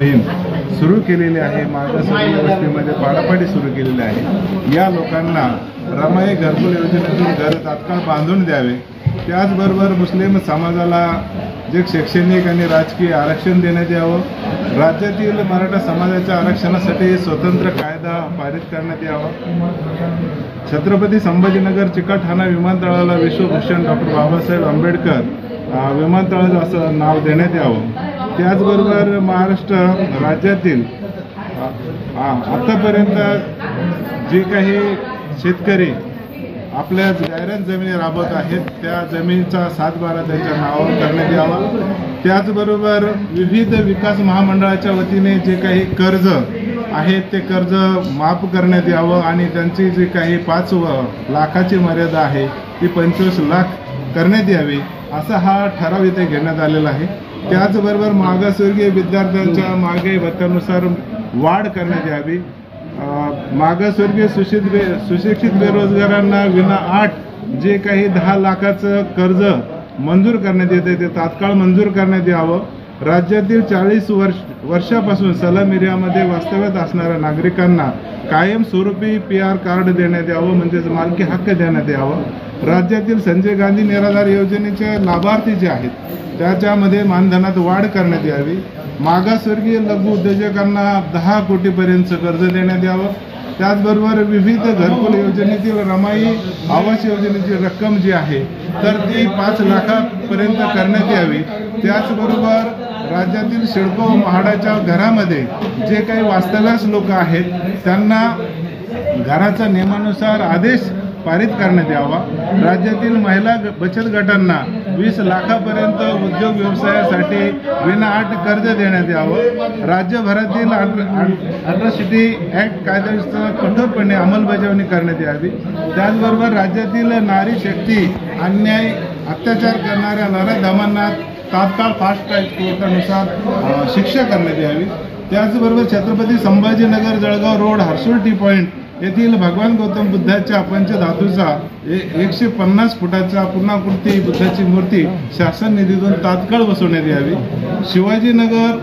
सुरू केलेली आहे। मागासवर्गीय व्यवस्थेमध्ये पाडापाडी सुरू केलेली आहे। या लोकांना रमाई घरकुल योजनेतून घर तात्काळ बांधून द्यावे। त्याचबरोबर मुस्लिम समाजाला जे शैक्षणिक आणि राजकीय आरक्षण देण्यात यावं। राज्यातील मराठा समाजाच्या आरक्षणासाठी स्वतंत्र कायदा पारित करण्यात यावा। छत्रपती संभाजीनगर चिकलठाणा विमानतळाला विश्वभूषण डॉक्टर बाबासाहेब आंबेडकर विमानतळाचं असं नाव देण्यात यावं। त्याचबरोबर महाराष्ट्र राज्यातील आतापर्यंत जे काही शेतकरी आपल्या जाहिरात जमिनी राबवत आहेत त्या जमिनीचा 7/12 त्यांच्या नावावर करण्यात यावा। त्याचबरोबर विविध विकास महामंडळाच्या वतीने जे काही कर्ज आहे ते कर्ज माफ करण्यात यावं आणि त्यांची जी काही 5 लाखाची मर्यादा आहे ती 25 लाख करण्यात यावी असा हा ठराव इथे घेण्यात आलेला आहे। त्याचबरोबर मागासवर्गीय विद्यार्थ्यांच्या महागाई भत्त्यानुसार वाढ करण्यात यावी। मागासवर्गीय सुशिक्षित बेरोजगारांना विना-अट जे काही 10 लाखाचं कर्ज मंजूर करण्यात येते ते तात्काळ मंजूर करण्यात यावं। राज्यातील 40 वर्षापासून सलम एरियामध्ये वास्तव्यात असणाऱ्या नागरिकांना कायमस्वरूपी PR कार्ड देण्यात यावं म्हणजेच मालकी हक्क देण्यात यावं। राज्यातील संजय गांधी निराधार योजनेचे लाभार्थी जे आहेत त्याच्यामध्ये मानधनात वाढ करण्यात यावी। मागासवर्गीय लघु उद्योजकांना 10 कोटीपर्यंत कर्ज देण्यात यावं। त्याचबरोबर विविध घरकुल योजनेतील रमाई आवास योजनेची रक्कम जी आहे तर ती 5 लाखापर्यंत करण्यात यावी। त्याचबरोबर राज्यातील सिडको म्हाडाच्या घरामध्ये जे काही वास्तव्यास लोक आहेत त्यांना घराचा नियमानुसार आदेश पारित करण्यात यावा। राज्यातील महिला बचत गटांना 20 लाखापर्यंत उद्योग व्यवसायासाठी विना-अट कर्ज देण्यात यावं। राज्यभरातील अट्रॉसिटी ॲक्ट कायद्याची कठोरपणे अंमलबजावणी करण्यात यावी। त्याचबरोबर राज्यातील नारी शक्ती अन्याय अत्याचार करणाऱ्या नराधमांना तात्काळ फास्ट ट्रॅक कोर्टानुसार शिक्षा करण्यात यावी। त्याचबरोबर Chhatrapati Sambhajinagar Jalgaon road Harsul T point येथील भगवान गौतम बुद्धाच्या पंचधातूचा 150 फुटाचा पूर्णाकृती बुद्धाची मूर्ती शासन निधीतून तात्काळ बसवण्यात यावी। शिवाजीनगर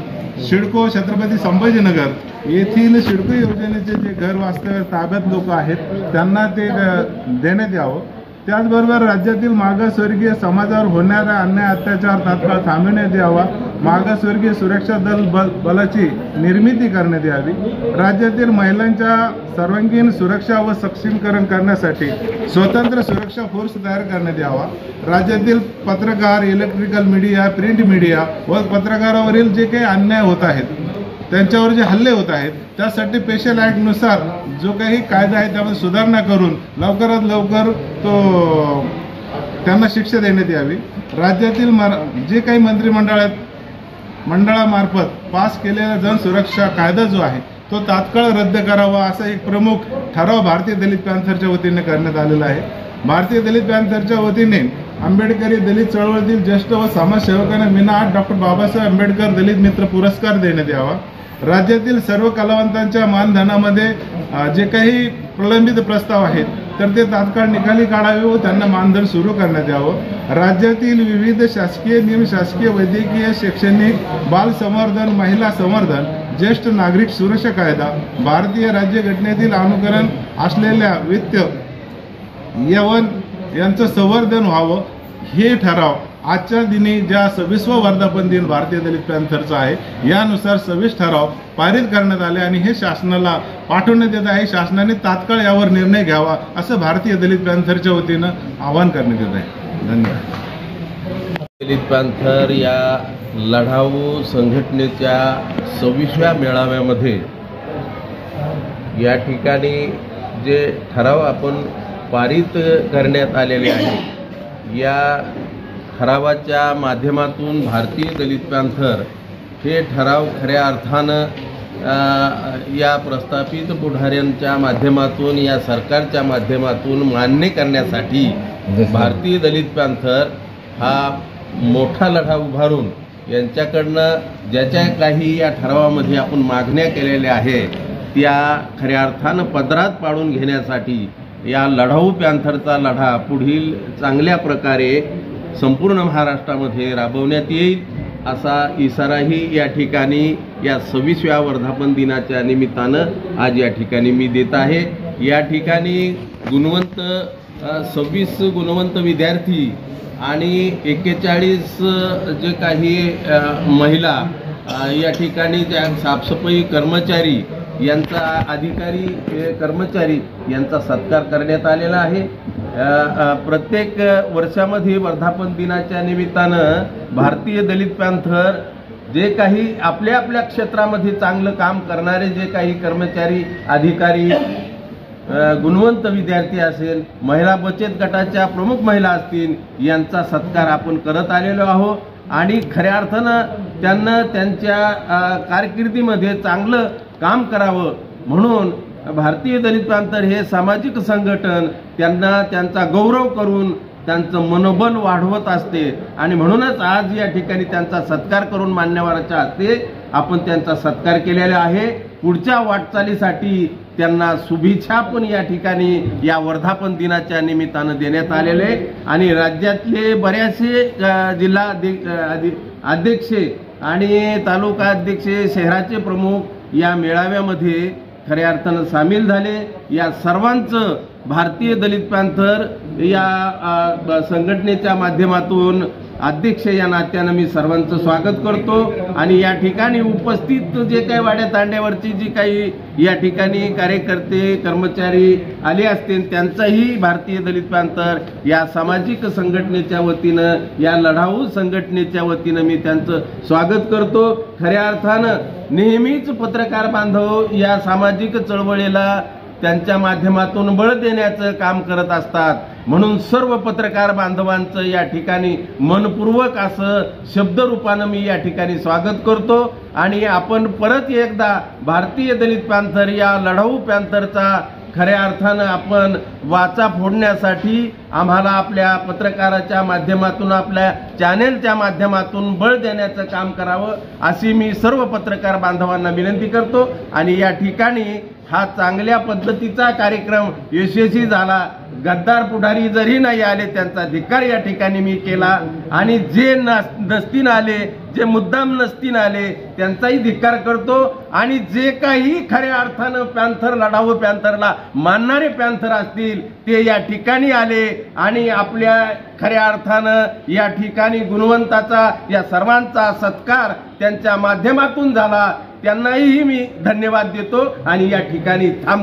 सिडको छत्रपती संभाजीनगर येथील सिडको योजनेचे जे घर वास्तव्य ताब्यात लोक आहेत त्यांना ते देण्यात यावं। त्याचबरोबर राज्यातील मागासवर्गीय समाजावर होणारा अन्याय अत्याचार तात्काळ थांबवण्यात यावा। मागासवर्गीय सुरक्षा दल बलाची निर्मिती करण्यात यावी। राज्यातील महिलांच्या सर्वांगीण सुरक्षा व सक्षमीकरण करण्यासाठी स्वतंत्र सुरक्षा फोर्स तयार करण्यात यावा। राज्यातील पत्रकार इलेक्ट्रिकल मीडिया प्रिंट मीडिया व पत्रकारावरील जे काही अन्याय होत आहेत त्यांच्यावर जे हल्ले होत आहेत त्यासाठी स्पेशल ॲक्टनुसार जो काही कायदा आहे त्यामध्ये सुधारणा करून लवकरात लवकर तो त्यांना शिक्षा देण्यात यावी। राज्यातील जे काही मंडळामार्फत पास केलेला जनसुरक्षा कायदा जो आहे तो तात्काळ रद्द करावा असा एक प्रमुख ठराव भारतीय दलित पॅंथरच्या वतीने करण्यात आलेला आहे। भारतीय दलित पॅंथरच्या वतीने आंबेडकरी दलित चळवळीतील ज्येष्ठ व समाजसेवकांना विना-अट डॉक्टर बाबासाहेब आंबेडकर दलित मित्र पुरस्कार देण्यात यावा। राज्यातील सर्व कलावंतांच्या मानधनामध्ये जे काही प्रलंबित प्रस्ताव आहेत तर ते तात्काळ निकाली काढावे व त्यांना मानधन सुरू करण्यात यावं। राज्यातील विविध शासकीय नियम शासकीय वैद्यकीय शैक्षणिक बाल संवर्धन महिला संवर्धन ज्येष्ठ नागरिक सुरक्षा कायदा भारतीय राज्यघटनेतील अनुकरण असलेल्या वित्त यवन यांचं संवर्धन व्हावं हे ठराव आजच्या दिनी ज्या 26वा वर्धापन दिन भारतीय दलित पॅंथरचा आहे यानुसार 26 ठराव पारित करण्यात आले आणि हे शासनाला पाठवण्यात येत आहे। शासनाने तात्काळ यावर निर्णय घ्यावा असं भारतीय दलित पॅंथरच्या वतीनं आवाहन करण्यात येत आहे। धन्यवाद। दलित पॅंथर या लढाऊ संघटनेच्या 26व्या मेळाव्यामध्ये या ठिकाणी जे ठराव आपण पारित करण्यात आलेले आहे या ठरावाच्या माध्यमातून भारतीय दलित पॅंथर हे ठराव खऱ्या अर्थानं या प्रस्थापित पुढाऱ्यांच्या माध्यमातून या सरकारच्या माध्यमातून मान्य करण्यासाठी भारतीय दलित पॅंथर हा मोठा लढा उभारून यांच्याकडनं ज्याच्या काही या ठरावामध्ये आपण मागण्या केलेल्या आहे त्या खऱ्या अर्थानं पदरात पाडून घेण्यासाठी या लढाऊ पॅंथरचा लढा पुढील चांगल्या प्रकारे संपूर्ण महाराष्ट्रामध्ये राबवण्यात येईल। असा इशाराही या ठिकाणी या 26व्या वर्धापन दिनाच्या निमित्तानं आज या ठिकाणी मी देत आहे। या ठिकाणी 26 गुणवंत विद्यार्थी आणि 41 जे काही महिला या ठिकाणी त्या साफसफाई कर्मचारी यांचा अधिकारी कर्मचारी यांचा सत्कार करण्यात आलेला आहे। प्रत्येक वर्षामध्ये वर्धापन दिनाच्या निमित्तानं भारतीय दलित पॅंथर जे काही आपल्या आपल्या क्षेत्रामध्ये चांगलं काम करणारे जे काही कर्मचारी अधिकारी गुणवंत विद्यार्थी असेल, महिला बचत गटाच्या प्रमुख महिला असतील, यांचा सत्कार आपण करत आलेलो आहोत आणि खऱ्या अर्थानं त्यांना त्यांच्या कारकिर्दीमध्ये चांगलं काम करावं म्हणून भारतीय दलित पॅंथर हे सामाजिक संघटन त्यांना त्यांचा गौरव करून त्यांचं मनोबल वाढवत असते आणि म्हणूनच आज या ठिकाणी त्यांचा सत्कार करून मान्यवरांच्या हस्ते आपण त्यांचा सत्कार केलेला आहे। पुढच्या वाटचालीसाठी त्यांना शुभेच्छा पण या ठिकाणी या वर्धापन दिनाच्या निमित्तानं देण्यात आलेले आणि राज्यातले बरेचसे जिल्हा अध्यक्ष आणि तालुका अध्यक्ष शहराचे प्रमुख या मेळाव्यामध्ये खऱ्या अर्थानं सामील झाले। या सर्वांचं भारतीय दलित पॅंथर या संघटनेच्या माध्यमातून अध्यक्ष या नात्यानं मी सर्वांचं स्वागत करतो आणि या ठिकाणी उपस्थित जे काही वाड्या तांड्यावरची जी काही या ठिकाणी कार्यकर्ते कर्मचारी आले असतील त्यांचाही भारतीय दलित पॅंथर या सामाजिक संघटनेच्या वतीनं या लढाऊ संघटनेच्या वतीनं मी त्यांचं स्वागत करतो। खऱ्या अर्थानं नेहमीच पत्रकार बांधव या सामाजिक चळवळीला त्यांच्या माध्यमातून बळ देण्याचं काम करत असतात म्हणून सर्व पत्रकार बांधवांचं या ठिकाणी मनपूर्वक असं शब्दरूपानं मी या ठिकाणी स्वागत करतो आणि आपण परत एकदा भारतीय दलित पॅंथर या लढाऊ पॅंथरचा खऱ्या अर्थानं आपण वाचा फोडण्यासाठी आम्हाला आपल्या पत्रकाराच्या माध्यमातून आपल्या चॅनेलच्या माध्यमातून बळ देण्याचं काम करावं अशी मी सर्व पत्रकार बांधवांना विनंती करतो आणि या ठिकाणी हा चांगल्या पद्धतीचा कार्यक्रम यशस्वी झाला। गद्दार पुढारी जरी नाही आले त्यांचा धिक्कार या ठिकाणी मी केला आणि जे नसतीन आले जे मुद्दाम नसतीन आले त्यांचाही धिक्कार करतो आणि जे काही खऱ्या अर्थानं पॅंथर लढाऊ पॅंथरला मानणारे पॅंथर असतील ते या ठिकाणी आले आणि आपल्या खऱ्या अर्थानं या ठिकाणी गुणवंताचा या सर्वांचा सत्कार त्यांच्या माध्यमातून झाला। त्यांनाही मी धन्यवाद देतो आणि या ठिकाणी थांब